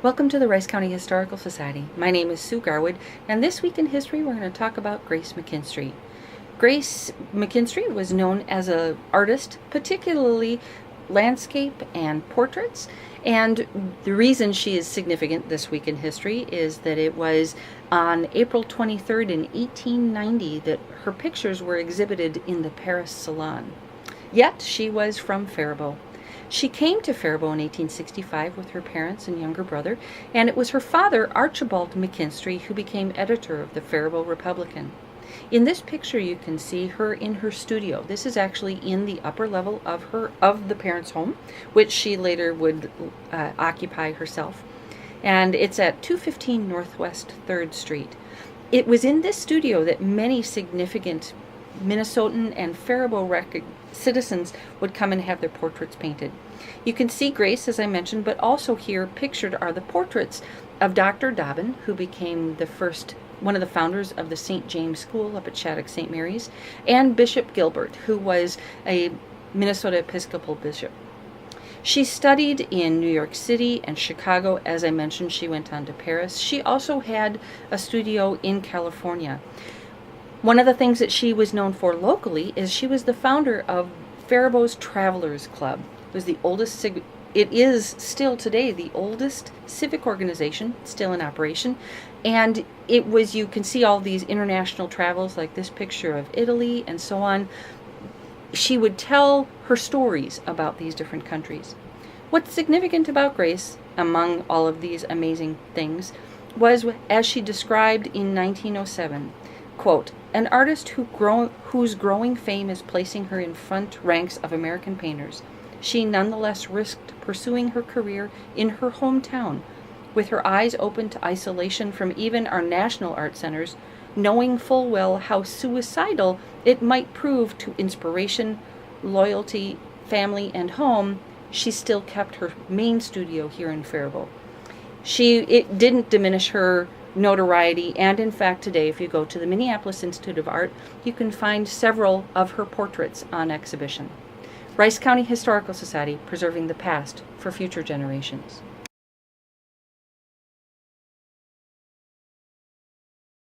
Welcome to the Rice County Historical Society. My name is Sue Garwood, and this week in history we're going to talk about Grace McKinstry. Grace McKinstry was known as an artist, particularly landscape and portraits, and the reason she is significant this week in history is that it was on April 23rd in 1890 that her pictures were exhibited in the Paris Salon. Yet she was from Faribault. She came to Faribault in 1865 with her parents and younger brother, and it was her father, Archibald McKinstry, who became editor of the Faribault Republican. In this picture you can see her in her studio. This is actually in the upper level of the parents' home, which she later would occupy herself. And it's at 215 Northwest 3rd Street. It was in this studio that many significant Minnesotan and Faribault citizens would come and have their portraits painted. You can see Grace, as I mentioned, but also here pictured are the portraits of Dr. Dobbin, who became one of the founders of the St. James School up at Shattuck St. Mary's, and Bishop Gilbert, who was a Minnesota Episcopal bishop. She studied in New York City and Chicago. As I mentioned, she went on to Paris. She also had a studio in California. One of the things that she was known for locally is she was the founder of Faribault's Travelers Club. It is still today the oldest civic organization, still in operation, and you can see all these international travels, like this picture of Italy and so on. She would tell her stories about these different countries. What's significant about Grace, among all of these amazing things, was, as she described in 1907, quote, "An artist whose growing fame is placing her in front ranks of American painters. She nonetheless risked pursuing her career in her hometown, with her eyes open to isolation from even our national art centers, knowing full well how suicidal it might prove to inspiration, loyalty, family, and home. She still kept her main studio here in Faribault." It didn't diminish her notoriety, and in fact today, if you go to the Minneapolis Institute of Art, you can find several of her portraits on exhibition. Rice County Historical Society, preserving the past for future generations.